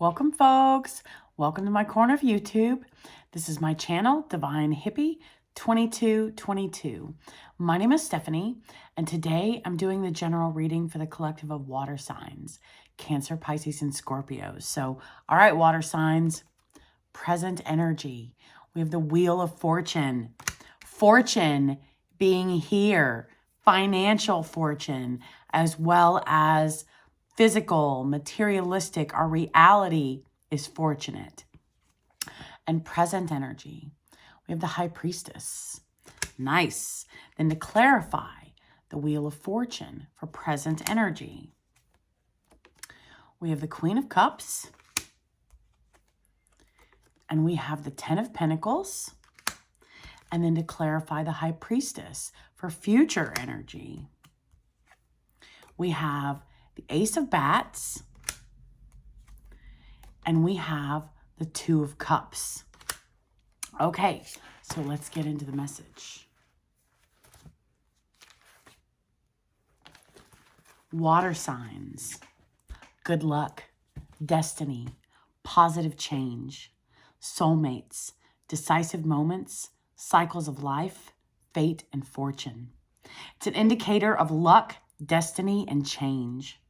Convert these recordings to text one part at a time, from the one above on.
Welcome, folks. Welcome to my corner of YouTube. This is my channel, Divine Hippie 2222. My name is Stephanie, and today I'm doing the general reading for the collective of water signs, Cancer, Pisces, and Scorpios. So, all right, water signs, present energy. We have the Wheel of Fortune. Fortune being here, financial fortune, as well as physical, materialistic, our reality is fortunate. And present energy, we have the High Priestess. Nice. Then to clarify, the Wheel of Fortune for present energy, we have the Queen of Cups. And we have the Ten of Pentacles. And then to clarify, the High Priestess for future energy, we have the Ace of Bats, and we have the Two of Cups. Okay, so let's get into the message. Water signs, good luck, destiny, positive change, soulmates, decisive moments, cycles of life, fate, and fortune. It's an indicator of luck, destiny, and change.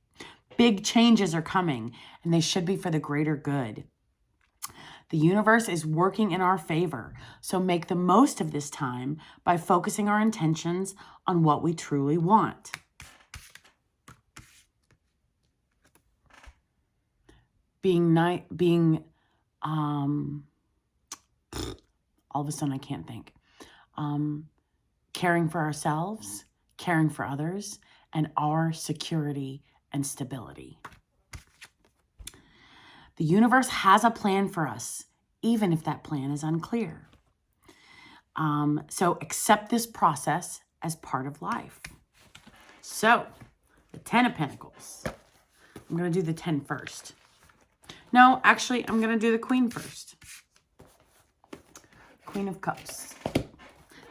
Big changes are coming, and they should be for the greater good. The universe is working in our favor, so make the most of this time by focusing our intentions on what we truly want. All of a sudden I can't think. Caring for ourselves, caring for others, and our security and stability. The universe has a plan for us, even if that plan is unclear. So accept this process as part of life. So, the Ten of Pentacles. I'm going to do the 10 first. No, actually, I'm going to do the Queen first. Queen of Cups.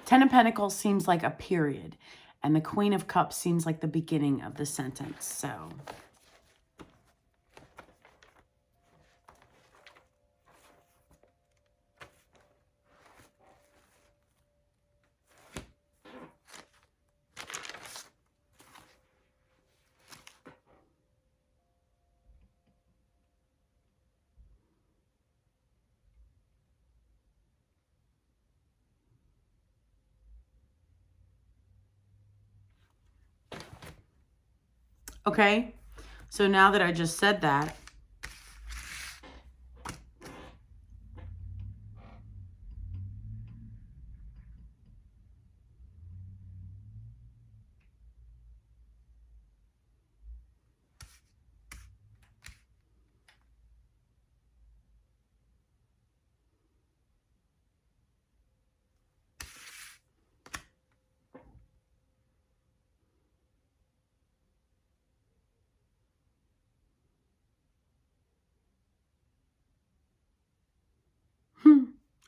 Ten of Pentacles seems like a period, and the Queen of Cups seems like the beginning of the sentence. So, okay, so now that I just said that,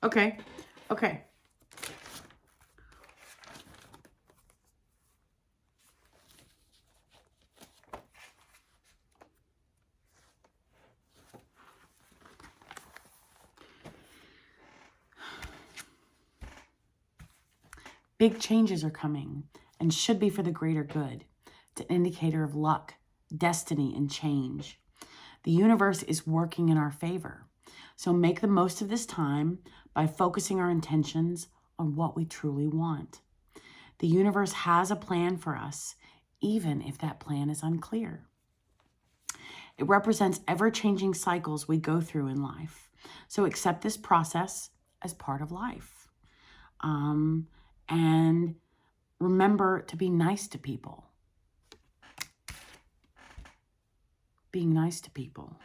okay. Big changes are coming and should be for the greater good. It's an indicator of luck, destiny, and change. The universe is working in our favor. So make the most of this time by focusing our intentions on what we truly want. The universe has a plan for us, even if that plan is unclear. It represents ever-changing cycles we go through in life. So accept this process as part of life. And remember to be nice to people. Being nice to people.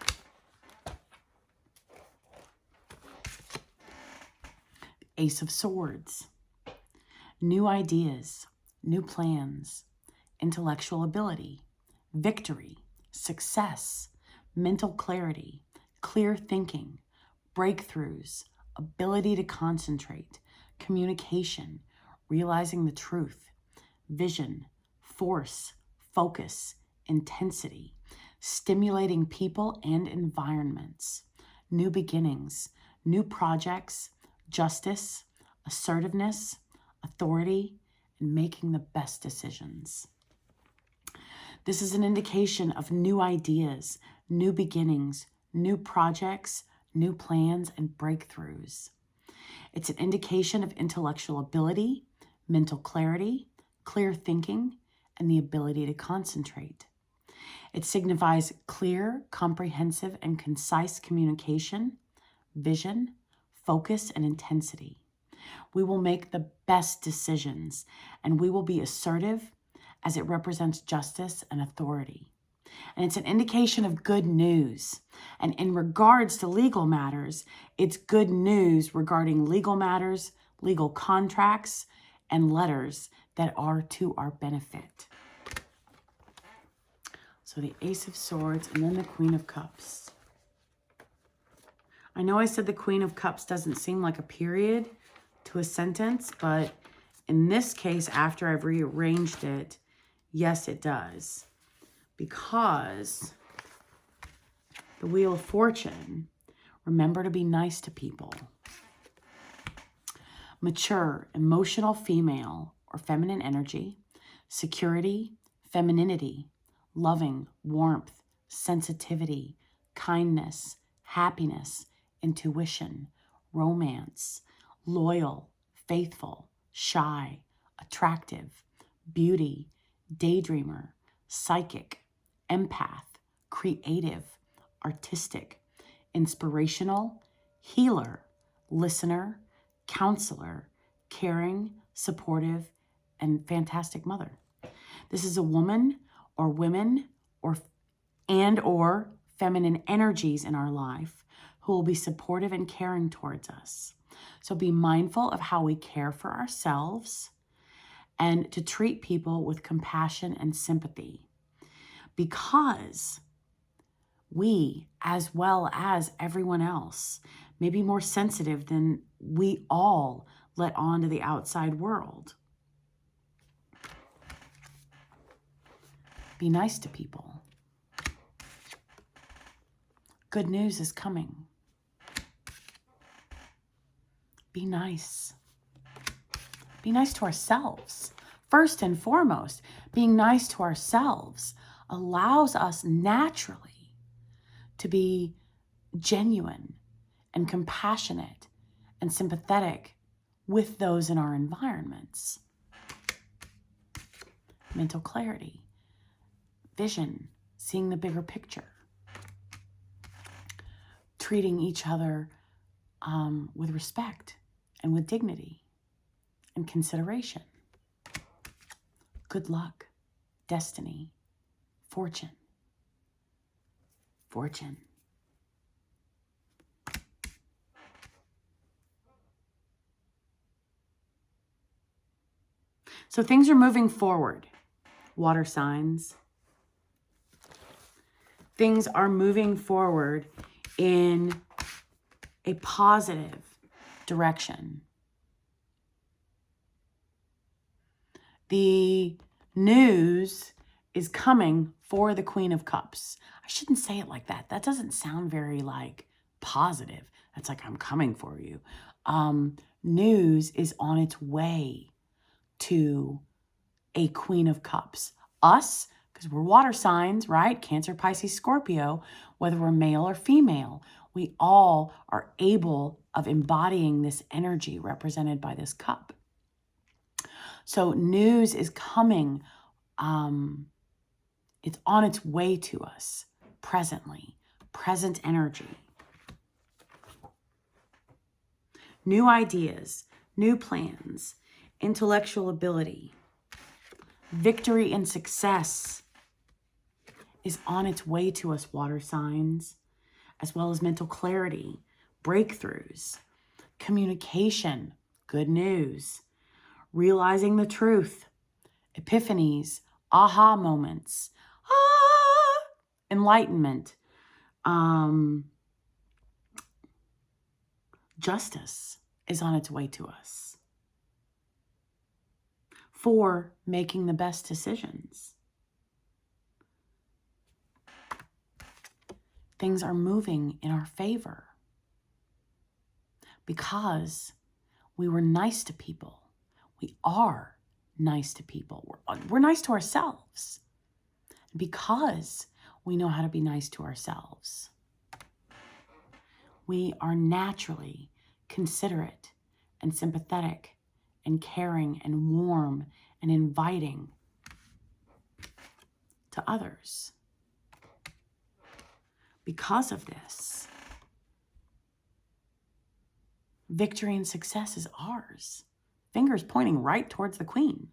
Ace of Swords. New ideas, new plans, intellectual ability, victory, success, mental clarity, clear thinking, breakthroughs, ability to concentrate, communication, realizing the truth, vision, force, focus, intensity, stimulating people and environments, new beginnings, new projects, justice, assertiveness, authority, and making the best decisions. This is an indication of new ideas, new beginnings, new projects, new plans, and breakthroughs. It's an indication of intellectual ability, mental clarity, clear thinking, and the ability to concentrate. It signifies clear, comprehensive, and concise communication, vision, focus, and intensity. We will make the best decisions, and we will be assertive as it represents justice and authority. And it's an indication of good news. And in regards to legal matters, it's good news regarding legal matters, legal contracts, and letters that are to our benefit. So the Ace of Swords and then the Queen of Cups. I know I said the Queen of Cups doesn't seem like a period to a sentence, but in this case, after I've rearranged it, yes, it does. Because the Wheel of Fortune, remember to be nice to people. Mature, emotional female or feminine energy, security, femininity, loving, warmth, sensitivity, kindness, happiness, intuition, romance, loyal, faithful, shy, attractive, beauty, daydreamer, psychic, empath, creative, artistic, inspirational, healer, listener, counselor, caring, supportive, and fantastic mother. This is a woman or women or feminine energies in our life who will be supportive and caring towards us. So be mindful of how we care for ourselves and to treat people with compassion and sympathy, because we, as well as everyone else, may be more sensitive than we all let on to the outside world. Be nice to people. Good news is coming. Be nice. Be nice to ourselves. First and foremost, being nice to ourselves allows us naturally to be genuine and compassionate and sympathetic with those in our environments. Mental clarity, vision, seeing the bigger picture, treating each other with respect and with dignity and consideration. Good luck, destiny, fortune. Fortune. So things are moving forward. Water signs. Things are moving forward in a positive direction. The news is coming for the Queen of Cups. I shouldn't say it like that. That doesn't sound very positive. That's like, I'm coming for you. News is on its way to a Queen of Cups. Us, because we're water signs, right? Cancer, Pisces, Scorpio, whether we're male or female, we all are able of embodying this energy represented by this cup. So news is coming. It's on its way to us presently. Present energy. New ideas, new plans, intellectual ability, victory and success is on its way to us, water signs, as well as mental clarity, breakthroughs, communication, good news, realizing the truth, epiphanies, aha moments, enlightenment, justice is on its way to us. For making the best decisions. things are moving in our favor because we were nice to people. We are nice to people. We're nice to ourselves because we know how to be nice to ourselves. We are naturally considerate and sympathetic and caring and warm and inviting to others. Because of this, victory and success is ours. Fingers pointing right towards the queen.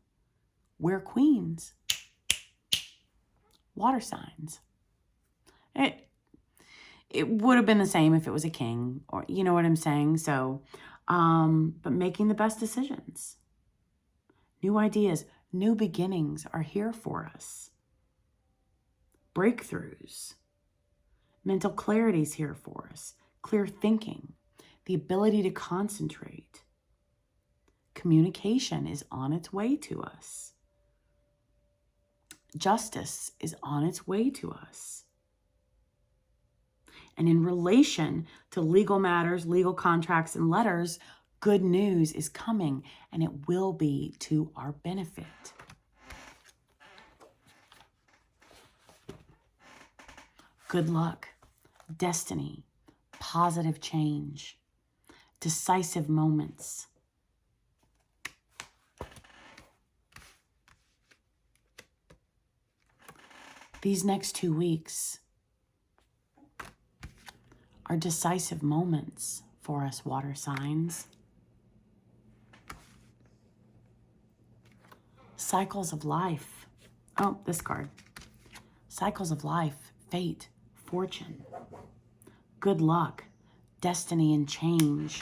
We're queens. Water signs. It would have been the same if it was a king, or you know what I'm saying? So, but making the best decisions. New ideas, new beginnings are here for us. Breakthroughs. Mental clarity is here for us. Clear thinking. The ability to concentrate. Communication is on its way to us. Justice is on its way to us. And in relation to legal matters, legal contracts, and letters, good news is coming, and it will be to our benefit. Good luck, destiny, positive change, decisive moments. These next 2 weeks are decisive moments for us water signs. Cycles of life. Oh, this card. Cycles of life, fate, fortune, good luck, destiny, and change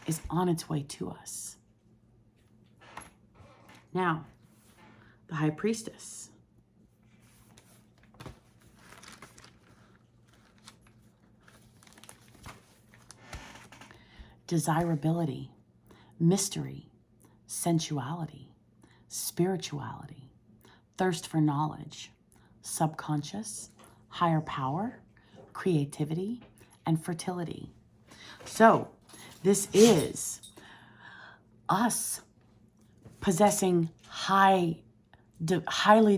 is on its way to us. Now, the High Priestess. Desirability, mystery, sensuality, spirituality, thirst for knowledge, subconscious, higher power, creativity, and fertility. So this is us possessing highly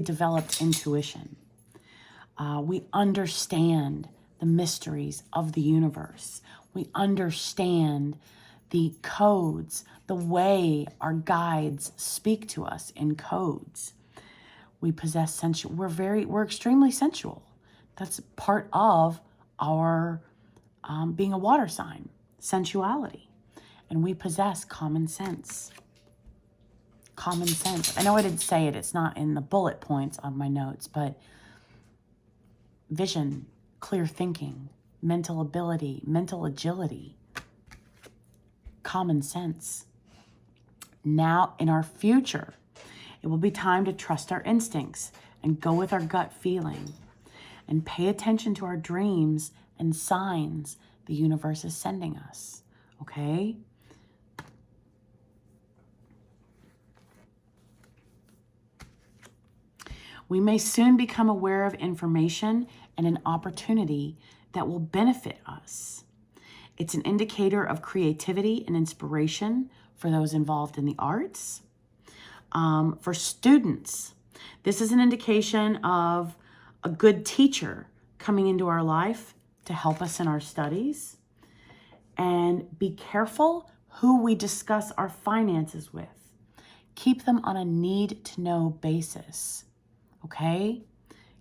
developed intuition. We understand the mysteries of the universe. We understand the codes, the way our guides speak to us in codes. We possess sensual. We're extremely sensual. That's part of our being a water sign, sensuality. And we possess common sense. Common sense. I know I didn't say it. It's not in the bullet points on my notes, but vision, clear thinking, mental ability, mental agility, common sense. Now, in our future, it will be time to trust our instincts and go with our gut feeling and pay attention to our dreams and signs the universe is sending us, okay? We may soon become aware of information and an opportunity that will benefit us. It's an indicator of creativity and inspiration for those involved in the arts. For students, this is an indication of a good teacher coming into our life to help us in our studies. And be careful who we discuss our finances with. Keep them on a need-to-know basis, okay?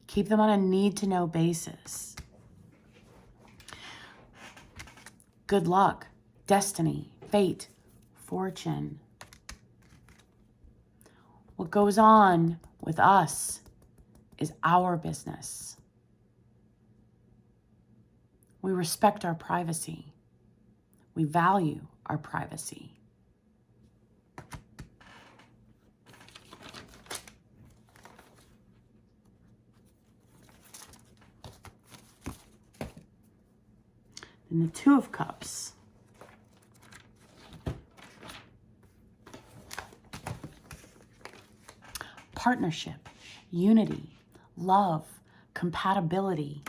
Keep them on a need-to-know basis. Good luck, destiny, fate, fortune. What goes on with us is our business. We respect our privacy. We value our privacy. And the Two of Cups. Partnership, unity, love, compatibility,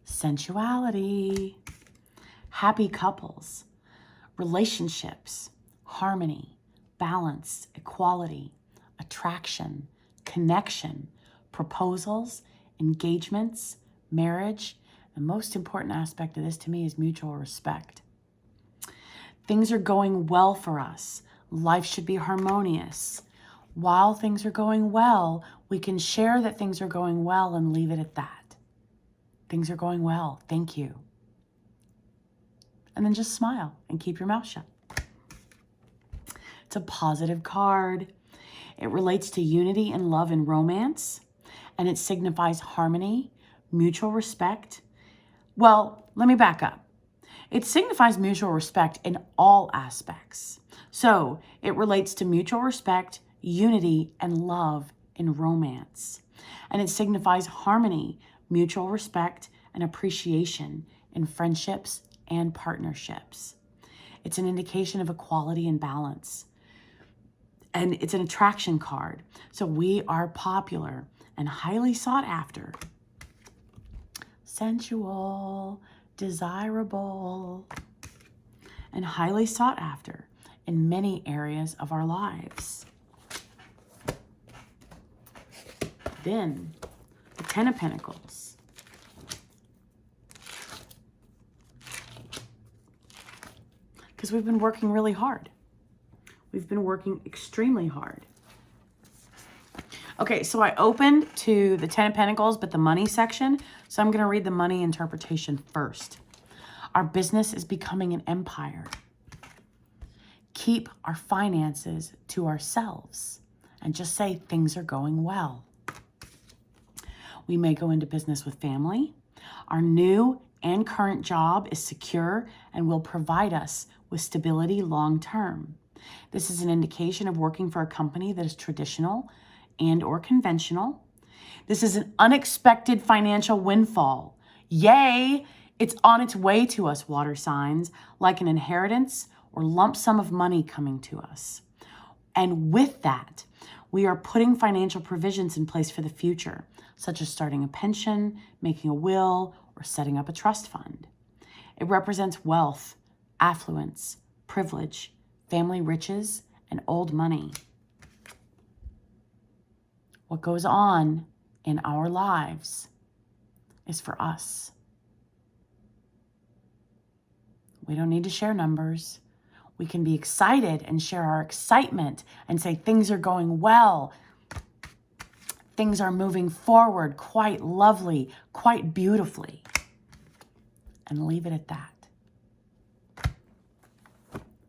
sensuality, happy couples, relationships, harmony, balance, equality, attraction, connection, proposals, engagements, marriage. The most important aspect of this to me is mutual respect. Things are going well for us. Life should be harmonious. While things are going well, we can share that things are going well and leave it at that. Things are going well. Thank you. And then just smile and keep your mouth shut. It's a positive card. It relates to unity and love and romance, and it signifies harmony, mutual respect. Well, let me back up. It signifies mutual respect in all aspects. So it relates to mutual respect, unity, and love in romance. And it signifies harmony, mutual respect, and appreciation in friendships and partnerships. It's an indication of equality and balance. And it's an attraction card. So we are popular and highly sought after. Sensual, desirable, and highly sought after in many areas of our lives. Then, the Ten of Pentacles. Because we've been working really hard. We've been working extremely hard. Okay, so I opened to the Ten of Pentacles, but the money section. So I'm going to read the money interpretation first. Our business is becoming an empire. Keep our finances to ourselves and just say things are going well. We may go into business with family. Our new and current job is secure and will provide us with stability long term. This is an indication of working for a company that is traditional and or conventional. This is an unexpected financial windfall. Yay! It's on its way to us, water signs, like an inheritance or lump sum of money coming to us. And with that, we are putting financial provisions in place for the future, such as starting a pension, making a will, or setting up a trust fund. It represents wealth, affluence, privilege, family riches, and old money. What goes on in our lives is for us. We don't need to share numbers. We can be excited and share our excitement and say things are going well. Things are moving forward quite lovely, quite beautifully. And leave it at that.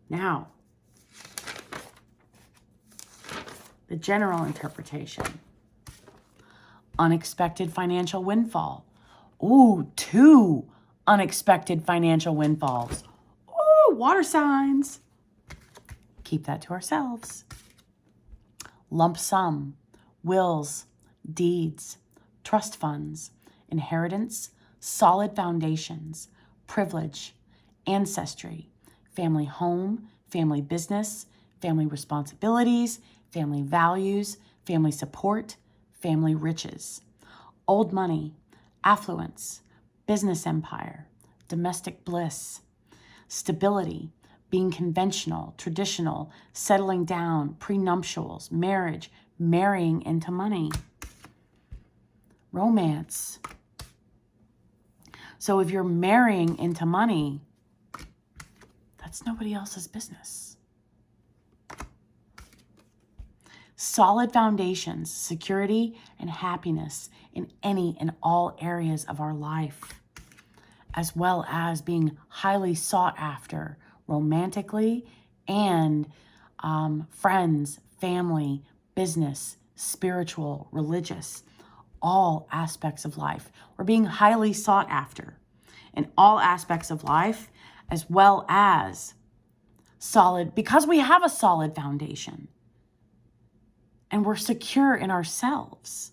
Now, the general interpretation. Unexpected financial windfall. Ooh, 2 unexpected financial windfalls. Ooh, water signs. Keep that to ourselves. Lump sum, wills, deeds, trust funds, inheritance, solid foundations, privilege, ancestry, family home, family business, family responsibilities, family values, family support, family riches, old money, affluence, business empire, domestic bliss, stability, being conventional, traditional, settling down, prenuptials, marriage, marrying into money, romance. So if you're marrying into money, that's nobody else's business. Solid foundations, security, and happiness in any and all areas of our life, as well as being highly sought after romantically and friends, family, business, spiritual, religious, all aspects of life. We're being highly sought after in all aspects of life, as well as solid, because we have a solid foundation. And we're secure in ourselves.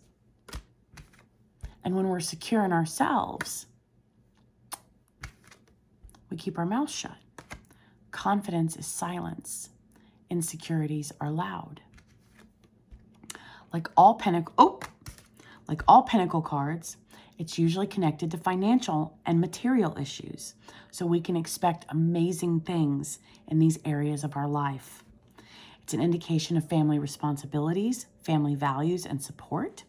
And when we're secure in ourselves, we keep our mouth shut. Confidence is silence. Insecurities are loud. Like all pentacle cards, It's usually connected to financial and material issues, so we can expect amazing things in these areas of our life. It's an indication of family responsibilities, family values, and support.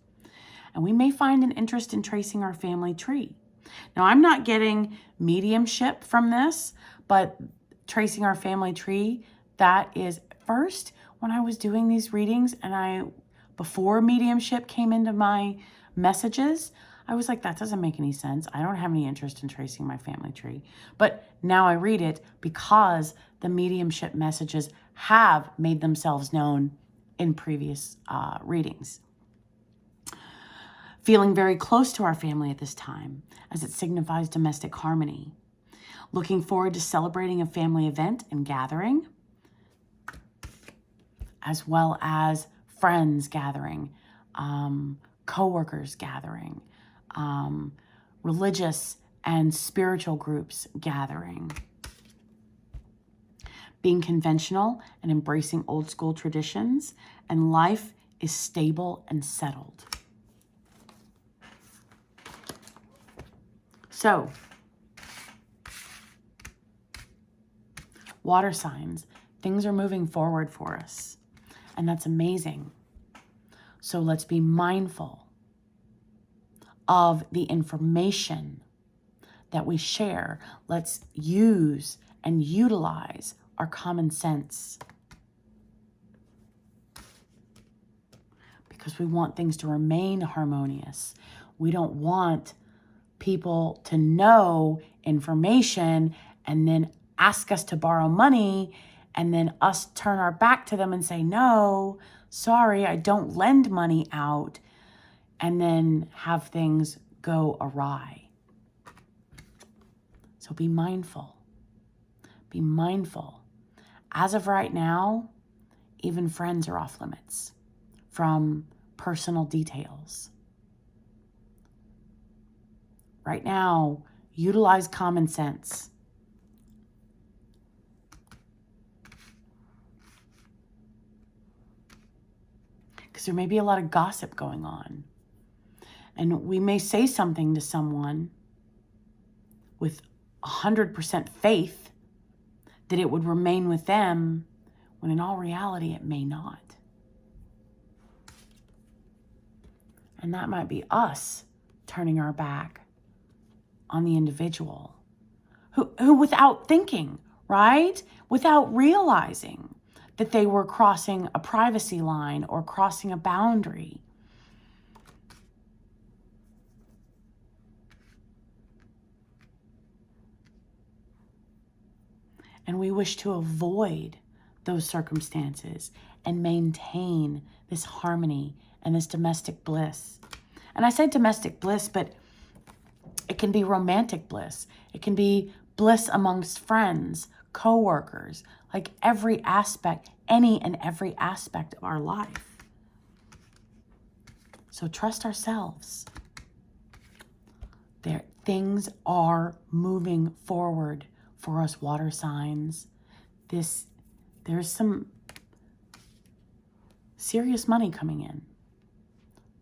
And we may find an interest in tracing our family tree. Now, I'm not getting mediumship from this, but tracing our family tree, that is first, when I was doing these readings and before mediumship came into my messages, I was like, that doesn't make any sense. I don't have any interest in tracing my family tree. But now I read it because the mediumship messages have made themselves known in previous readings. Feeling very close to our family at this time, as it signifies domestic harmony. Looking forward to celebrating a family event and gathering, as well as friends gathering, co-workers gathering, religious and spiritual groups gathering. Being conventional and embracing old school traditions, and life is stable and settled. So, water signs, things are moving forward for us, and that's amazing. So let's be mindful of the information that we share. Let's use and utilize our common sense, because we want things to remain harmonious. We don't want people to know information and then ask us to borrow money and then us turn our back to them and say, no, sorry, I don't lend money out, and then have things go awry. So be mindful. Be mindful. As of right now, even friends are off limits from personal details. Right now, utilize common sense. Because there may be a lot of gossip going on. And we may say something to someone with 100% faith that it would remain with them, when in all reality, it may not. And that might be us turning our back on the individual who without thinking, right? Without realizing that they were crossing a privacy line or crossing a boundary. And we wish to avoid those circumstances and maintain this harmony and this domestic bliss. And I say domestic bliss, but it can be romantic bliss. It can be bliss amongst friends, co-workers, like every aspect, any and every aspect of our life. So trust ourselves. Things are moving forward for us water signs. There's some serious money coming in.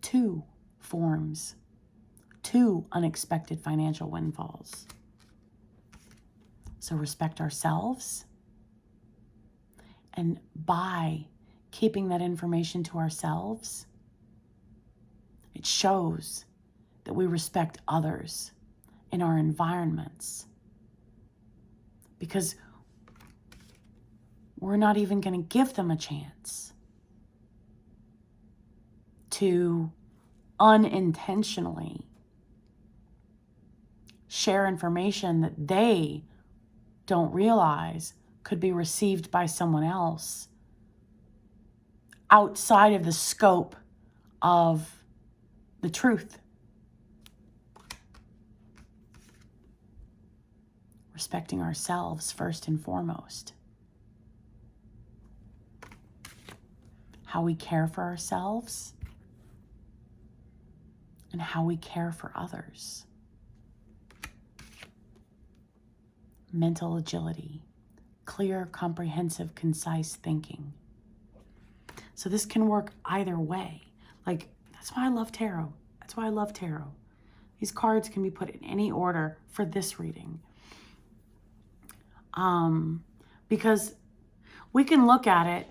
2 forms. 2 unexpected financial windfalls. So respect ourselves. And by keeping that information to ourselves, it shows that we respect others in our environments. Because we're not even going to give them a chance to unintentionally share information that they don't realize could be received by someone else outside of the scope of the truth. Respecting ourselves first and foremost. How we care for ourselves and how we care for others. Mental agility, clear, comprehensive, concise thinking. So this can work either way. Like, that's why I love tarot. That's why I love tarot. These cards can be put in any order for this reading. Because we can look at it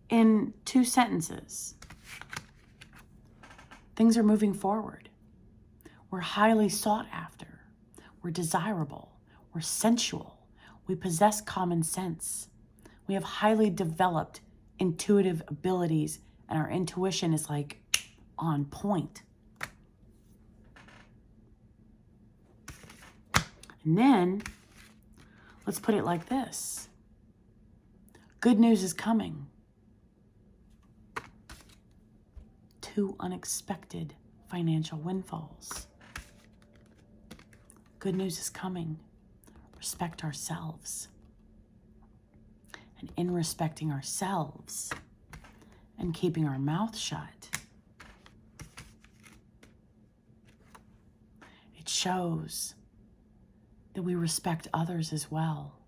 in 2 sentences. Things are moving forward. We're highly sought after. We're desirable. We're sensual. We possess common sense. We have highly developed intuitive abilities, and our intuition is like on point. And then let's put it like this. Good news is coming. 2 unexpected financial windfalls. Good news is coming. Respect ourselves. And in respecting ourselves and keeping our mouth shut, it shows that we respect others as well.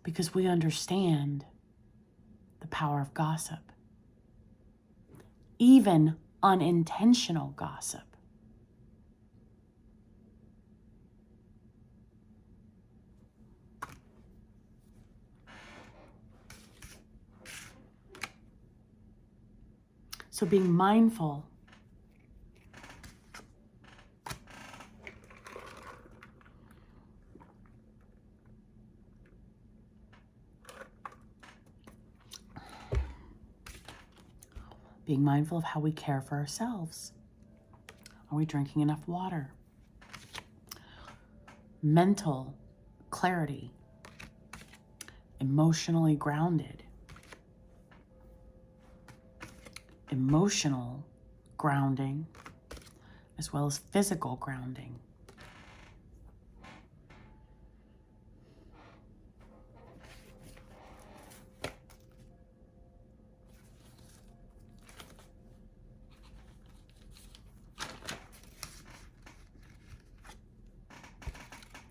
Because we understand the power of gossip, even unintentional gossip. So being mindful of how we care for ourselves. Are we drinking enough water? Mental clarity, emotionally grounded. Emotional grounding, as well as physical grounding.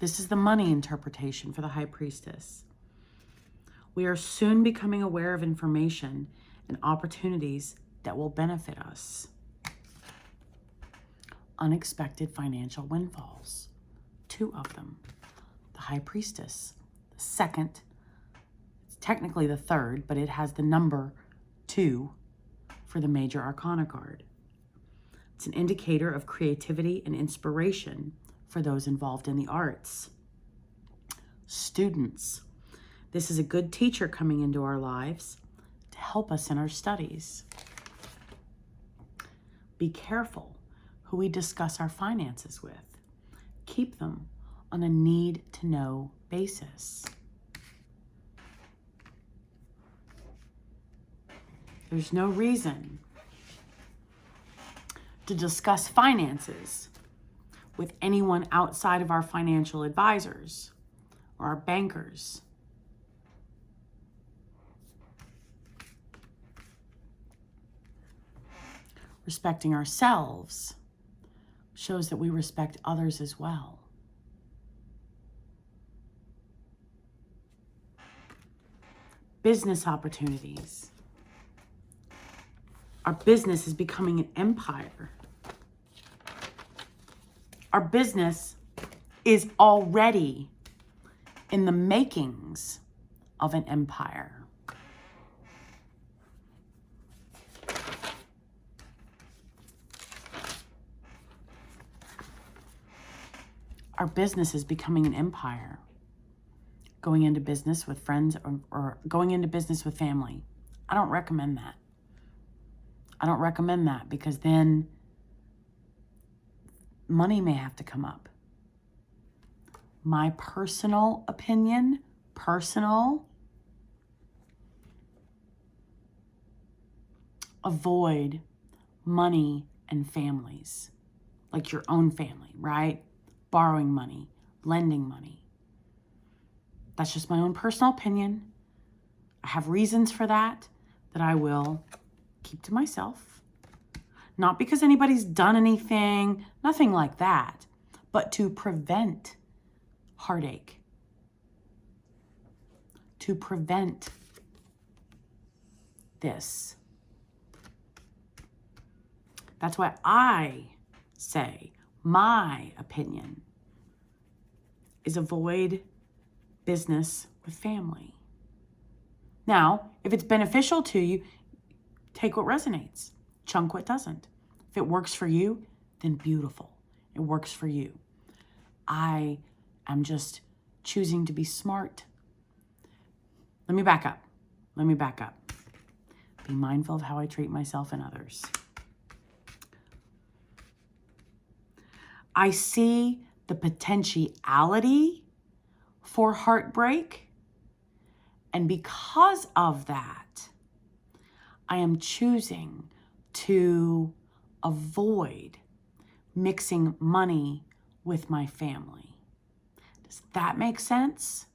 This is the money interpretation for the High Priestess. We are soon becoming aware of information and opportunities that will benefit us. Unexpected financial windfalls. 2 of them. The High Priestess. The second, it's technically the third, but it has the number 2 for the Major Arcana card. It's an indicator of creativity and inspiration for those involved in the arts. Students. This is a good teacher coming into our lives to help us in our studies. Be careful who we discuss our finances with. Keep them on a need-to-know basis. There's no reason to discuss finances with anyone outside of our financial advisors or our bankers. Respecting ourselves shows that we respect others as well. Business opportunities. Our business is becoming an empire. Our business is already in the makings of an empire. Our business is becoming an empire. Going into business with friends or going into business with family. I don't recommend that. I don't recommend that because then money may have to come up. My personal opinion, avoid money and families. Like your own family, right? Borrowing money, lending money. That's just my own personal opinion. I have reasons for that I will keep to myself. Not because anybody's done anything, nothing like that, but to prevent heartache. to prevent this. That's why I say my opinion is avoid business with family. Now, if it's beneficial to you, take what resonates, chunk what doesn't. If it works for you, then beautiful. It works for you. I am just choosing to be smart. Let me back up. Be mindful of how I treat myself and others. I see the potentiality for heartbreak, and because of that, I am choosing to avoid mixing money with my family. Does that make sense?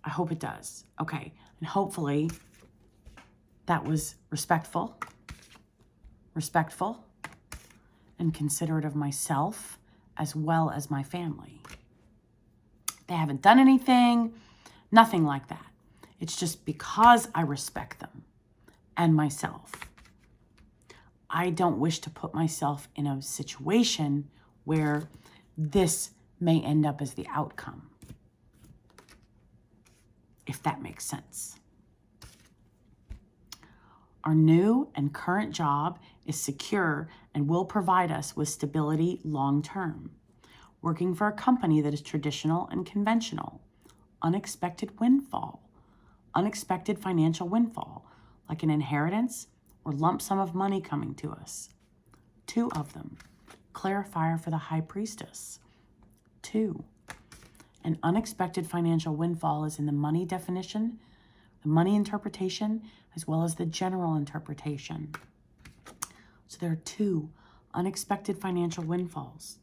I hope it does. Okay, and hopefully that was respectful, and considerate of myself as well as my family. They haven't done anything, nothing like that. It's just because I respect them and myself. I don't wish to put myself in a situation where this may end up as the outcome, if that makes sense. Our new and current job is secure and will provide us with stability long term. Working for a company that is traditional and conventional. Unexpected financial windfall, like an inheritance or lump sum of money coming to us. 2 of them. Clarifier for the High Priestess. 2. An unexpected financial windfall is in the money definition, the money interpretation, as well as the general interpretation. So there are 2 unexpected financial windfalls.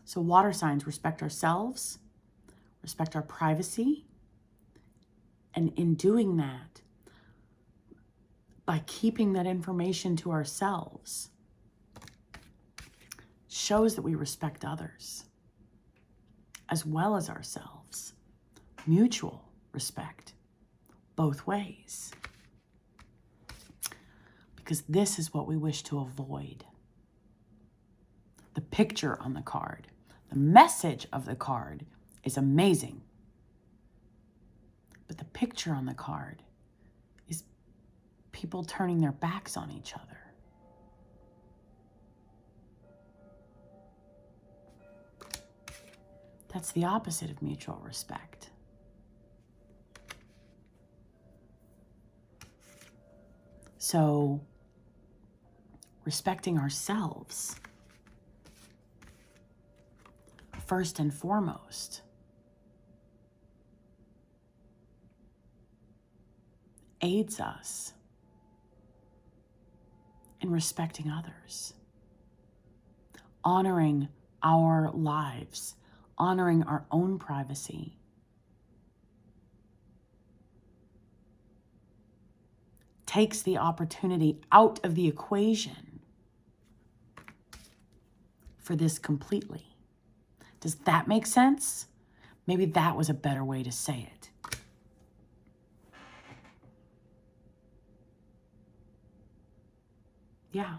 So water signs respect ourselves, respect our privacy, and in doing that, by keeping that information to ourselves, shows that we respect others as well as ourselves. Mutual respect, both ways. Because this is what we wish to avoid. The picture on the card, the message of the card is amazing. But the picture on the card is people turning their backs on each other. That's the opposite of mutual respect. So, respecting ourselves, first and foremost, aids us in respecting others, honoring our lives, honoring our own privacy. Takes the opportunity out of the equation for this completely. Does that make sense? Maybe that was a better way to say it. Yeah.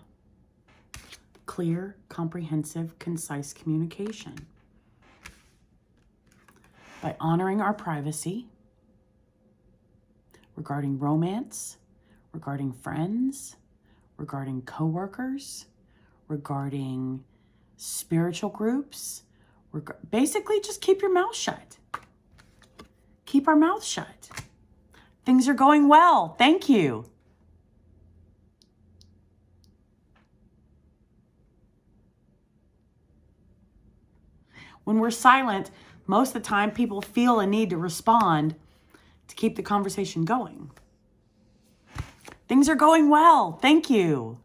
Clear, comprehensive, concise communication. By honoring our privacy regarding romance, regarding friends, regarding coworkers, regarding spiritual groups, basically just keep your mouth shut. Keep our mouth shut. Things are going well. Thank you. When we're silent, most of the time people feel a need to respond to keep the conversation going. Things are going well. Thank you.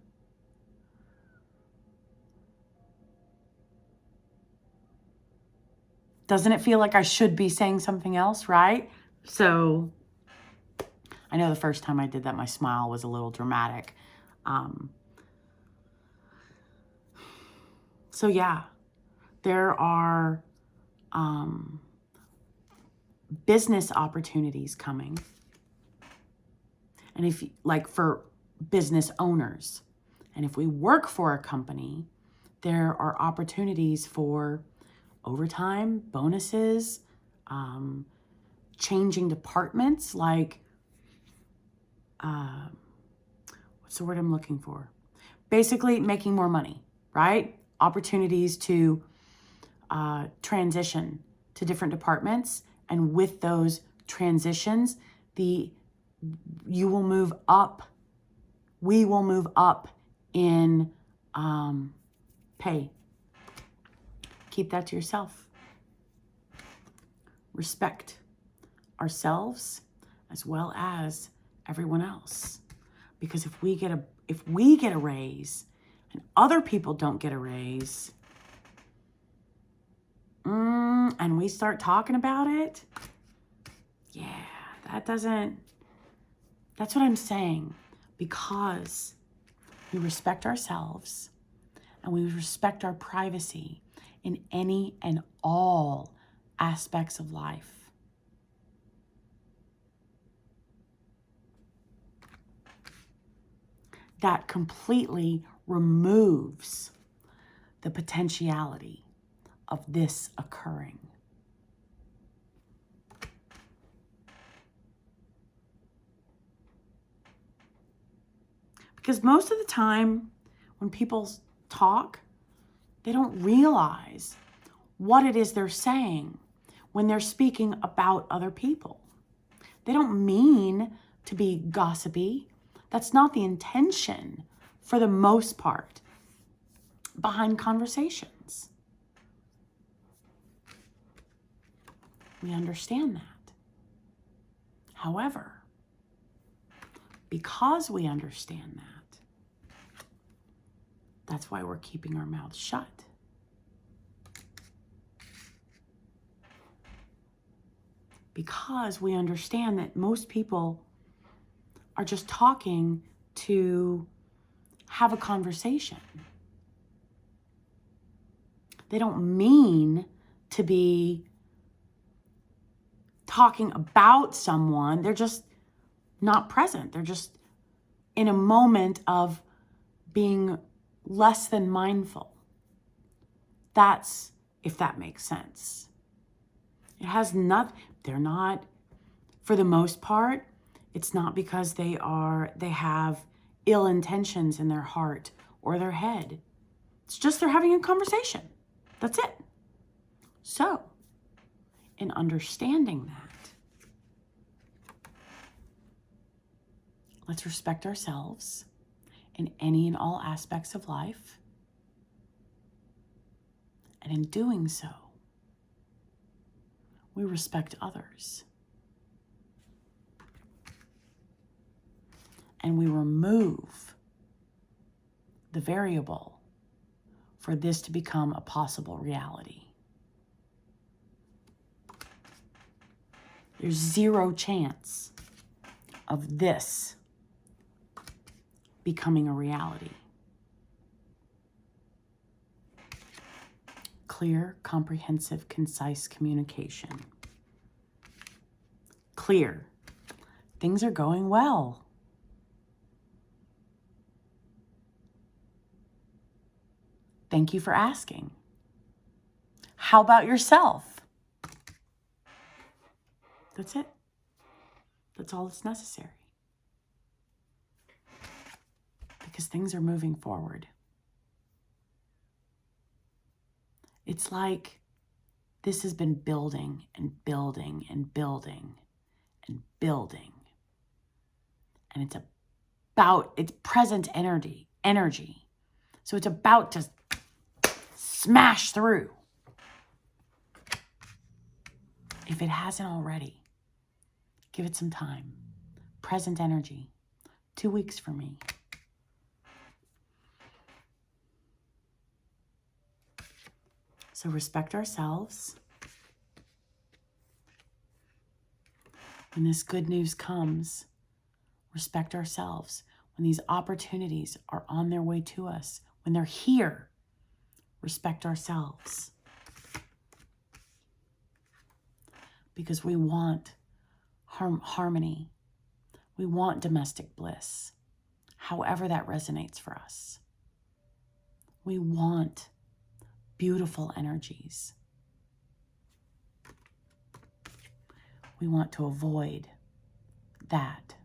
Doesn't it feel like I should be saying something else, right? So I know the first time I did that, my smile was a little dramatic. So yeah, there are business opportunities coming. And if, like, for business owners, and if we work for a company, there are opportunities for overtime, bonuses, changing departments, like, what's the word I'm looking for? Basically making more money, right? Opportunities to transition to different departments. And with those transitions, you will move up. We will move up in pay. Keep that to yourself. Respect ourselves as well as everyone else. Because if we get a raise and other people don't get a raise, and we start talking about it, yeah, that's what I'm saying. Because we respect ourselves and we respect our privacy in any and all aspects of life. That completely removes the potentiality of this occurring. Because most of the time when people talk, they don't realize what it is they're saying when they're speaking about other people. They don't mean to be gossipy. That's not the intention, for the most part, behind conversations. We understand that. However, because we understand that, that's why we're keeping our mouths shut. Because we understand that most people are just talking to have a conversation. They don't mean to be talking about someone. They're just not present. They're just in a moment of being less than mindful. That's, if that makes sense. It has not, they're not, for the most part, it's not because they have ill intentions in their heart or their head. It's just they're having a conversation. That's it. So, in understanding that, let's respect ourselves in any and all aspects of life. And in doing so, we respect others. And we remove the variable for this to become a possible reality. There's zero chance of this becoming a reality. Clear, comprehensive, concise communication. Clear. Things are going well. Thank you for asking. How about yourself? That's it. That's all that's necessary. Because things are moving forward. It's like this has been building and building and building and building. And it's present energy. So it's about to smash through. If it hasn't already, give it some time. Present energy. 2 weeks for me. So respect ourselves. When this good news comes, respect ourselves. When these opportunities are on their way to us, when they're here, respect ourselves. Because we want harmony. We want domestic bliss, however that resonates for us. We want beautiful energies. We want to avoid that.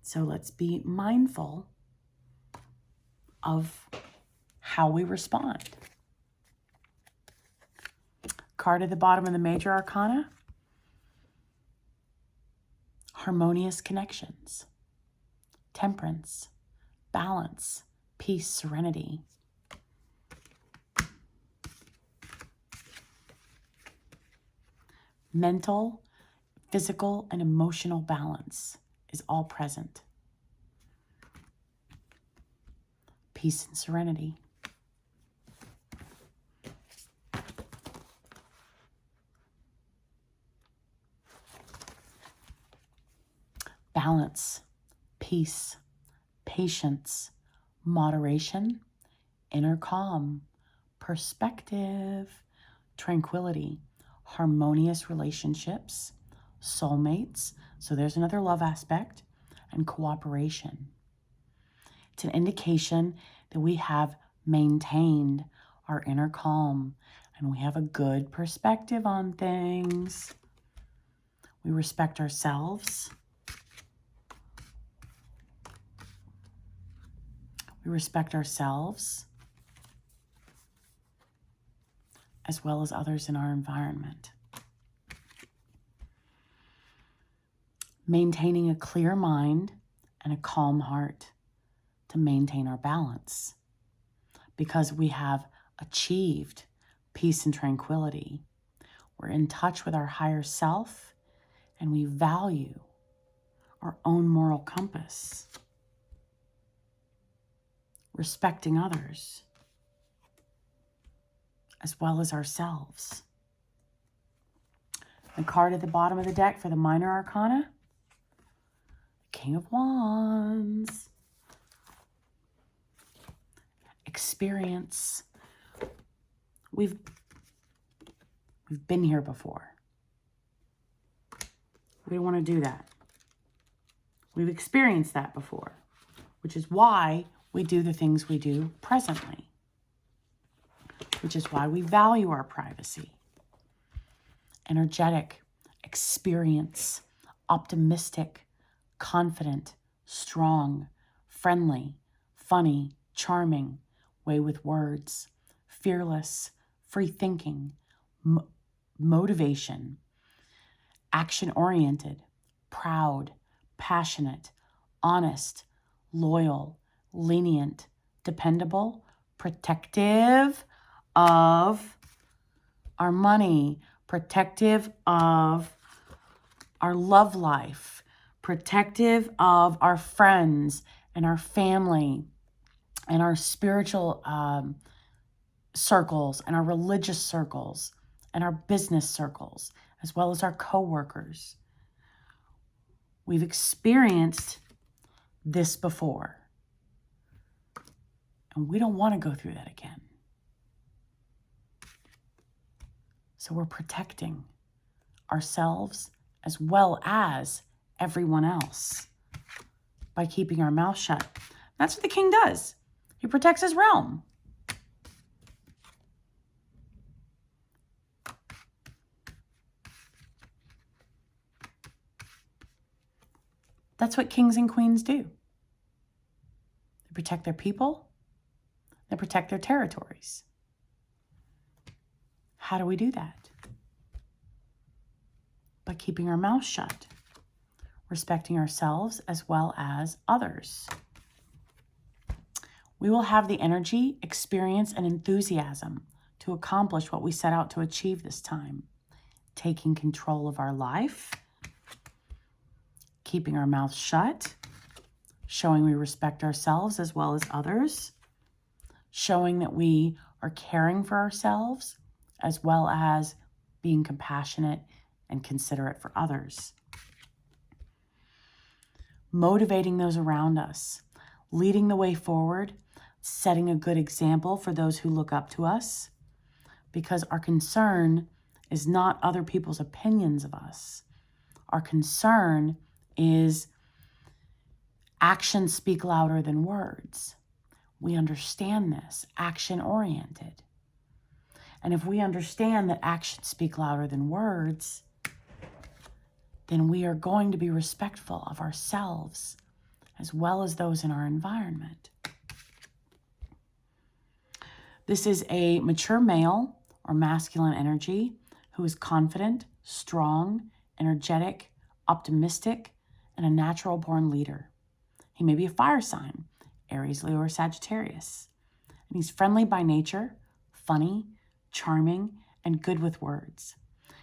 So let's be mindful of how we respond. Card at the bottom of the Major Arcana, harmonious connections, temperance, balance, peace, serenity. Mental, physical, and emotional balance is all present. Peace and serenity. Balance, peace, patience, moderation, inner calm, perspective, tranquility, harmonious relationships, soulmates, so there's another love aspect, and cooperation. It's an indication that we have maintained our inner calm and we have a good perspective on things. We respect ourselves. We respect ourselves as well as others in our environment. Maintaining a clear mind and a calm heart to maintain our balance. Because we have achieved peace and tranquility, we're in touch with our higher self and we value our own moral compass. Respecting others as well as ourselves. The card at the bottom of the deck for the Minor Arcana, King of Wands. Experience. We've been here before. We don't want to do that. We've experienced that before, which is why we do the things we do presently, which is why we value our privacy. Energetic, experience, optimistic, confident, strong, friendly, funny, charming, way with words, fearless, free thinking, motivation, action-oriented, proud, passionate, honest, loyal, lenient, dependable, protective of our money, protective of our love life, protective of our friends and our family and our spiritual circles and our religious circles and our business circles, as well as our coworkers. We've experienced this before, and we don't want to go through that again. So we're protecting ourselves as well as everyone else by keeping our mouth shut. That's what the king does. He protects his realm. That's what kings and queens do. They protect their people. They protect their territories. How do we do that? By keeping our mouth shut, respecting ourselves as well as others. We will have the energy, experience, and enthusiasm to accomplish what we set out to achieve this time. Taking control of our life, keeping our mouth shut, showing we respect ourselves as well as others, showing that we are caring for ourselves as well as being compassionate and considerate for others. Motivating those around us, leading the way forward, setting a good example for those who look up to us, because our concern is not other people's opinions of us. Our concern is actions speak louder than words. We understand this, action-oriented. And if we understand that actions speak louder than words, then we are going to be respectful of ourselves as well as those in our environment. This is a mature male or masculine energy who is confident, strong, energetic, optimistic, and a natural-born leader. He may be a fire sign, Aries, Leo, or Sagittarius. And he's friendly by nature, funny, charming, and good with words.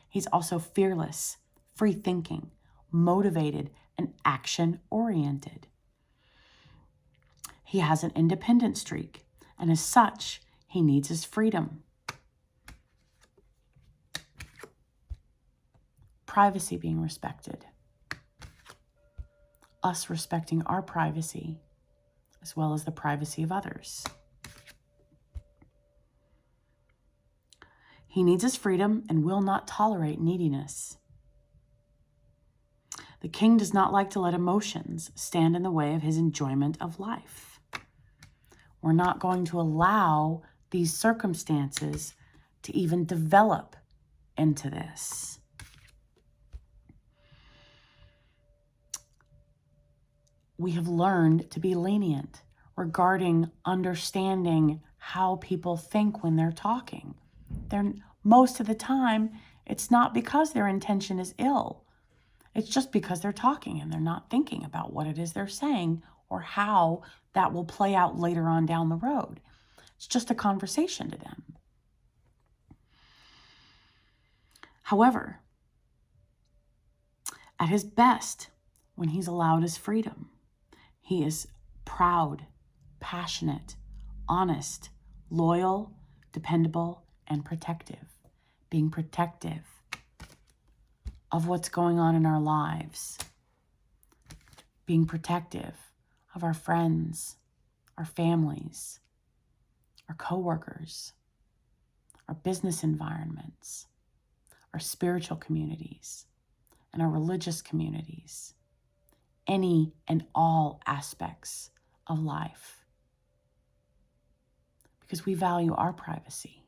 He's also fearless, free-thinking, motivated, and action-oriented. He has an independent streak, and as such, he needs his freedom. Privacy being respected. Us respecting our privacy, as well as the privacy of others. He needs his freedom and will not tolerate neediness. The king does not like to let emotions stand in the way of his enjoyment of life. We're not going to allow these circumstances to even develop into this. We have learned to be lenient regarding understanding how people think when they're talking. Most of the time, it's not because their intention is ill. It's just because they're talking and they're not thinking about what it is they're saying or how that will play out later on down the road. It's just a conversation to them. However, at his best, when he's allowed his freedom, he is proud, passionate, honest, loyal, dependable, and protective. Being protective of what's going on in our lives. Being protective of our friends, our families, our coworkers, our business environments, our spiritual communities, and our religious communities. Any and all aspects of life. Because we value our privacy.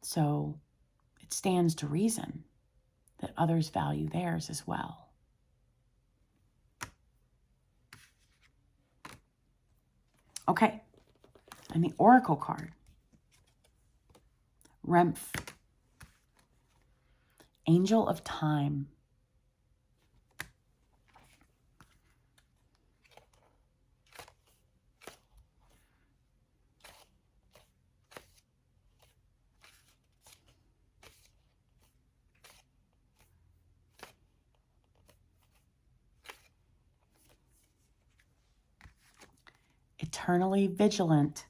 So it stands to reason that others value theirs as well. Okay, and the Oracle card. Remph, Angel of Time. Eternally vigilant.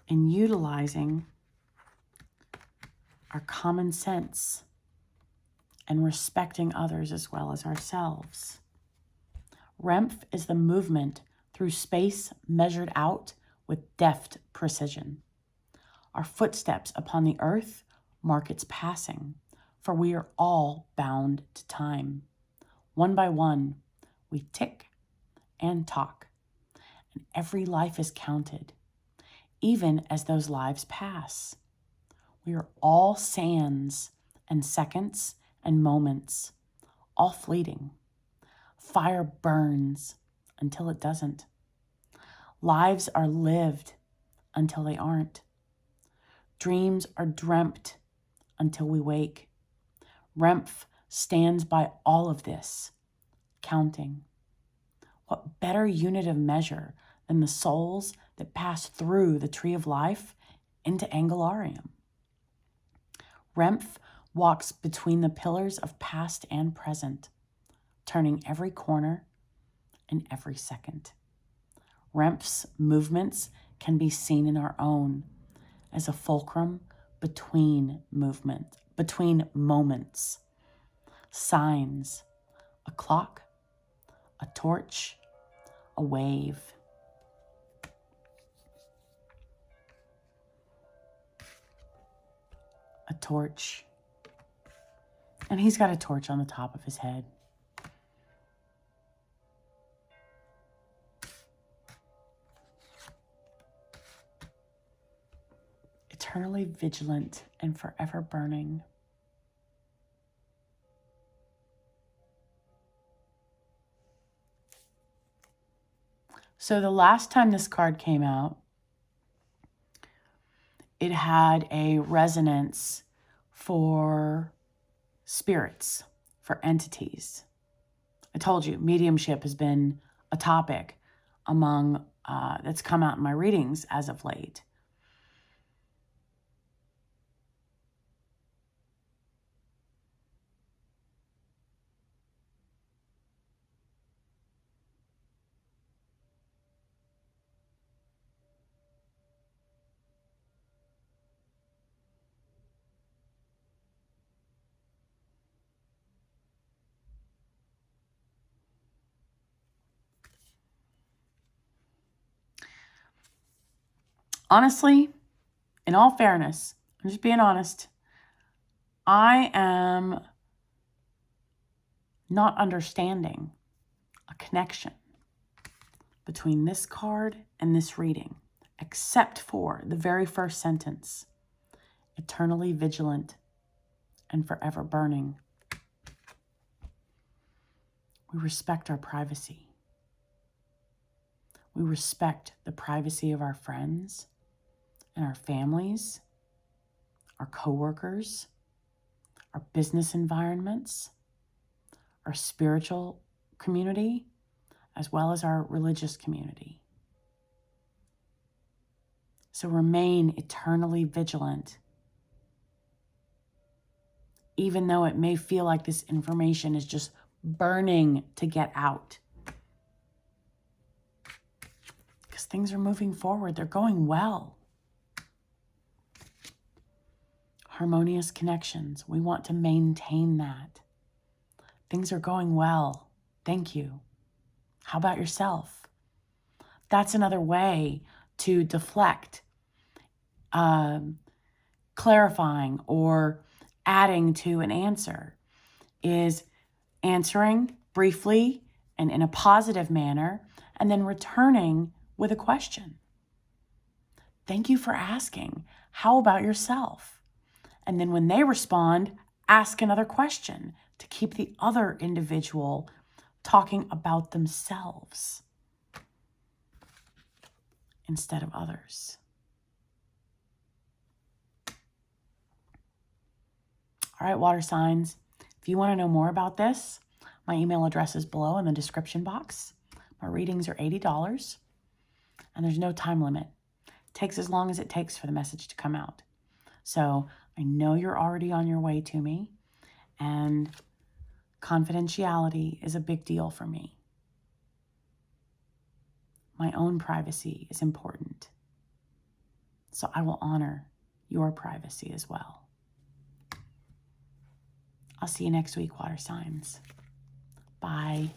In utilizing our common sense and respecting others as well as ourselves. Remph is the movement through space measured out with deft precision. Our footsteps upon the earth mark its passing, for we are all bound to time. One by one, we tick and talk, and every life is counted, even as those lives pass. We are all sands and seconds and moments, all fleeting. Fire burns until it doesn't. Lives are lived until they aren't. Dreams are dreamt until we wake. Remph stands by all of this, counting. What better unit of measure than the souls that pass through the tree of life into Angelarium? Remph walks between the pillars of past and present, turning every corner and every second. Remph's movements can be seen in our own as a fulcrum between between moments. Signs, a clock, a torch, a wave. A torch. And he's got a torch on the top of his head. Eternally vigilant and forever burning. So the last time this card came out, it had a resonance for spirits, for entities. I told you, mediumship has been a topic among that's come out in my readings as of late. Honestly, in all fairness, I'm just being honest, I am not understanding a connection between this card and this reading, except for the very first sentence, eternally vigilant and forever burning. We respect our privacy. We respect the privacy of our friends and our families, our coworkers, our business environments, our spiritual community, as well as our religious community. So remain eternally vigilant, even though it may feel like this information is just burning to get out. Because things are moving forward. They're going well. Harmonious connections. We want to maintain that. Things are going well. Thank you. How about yourself? That's another way to deflect, clarifying or adding to an answer, is answering briefly and in a positive manner, and then returning with a question. Thank you for asking. How about yourself? And then when they respond, ask another question to keep the other individual talking about themselves instead of others. All right, water signs. If you want to know more about this, my email address is below in the description box. My readings are $80, and there's no time limit. It takes as long as it takes for the message to come out. So I know you're already on your way to me, and confidentiality is a big deal for me. My own privacy is important. So I will honor your privacy as well. I'll see you next week, water signs. Bye.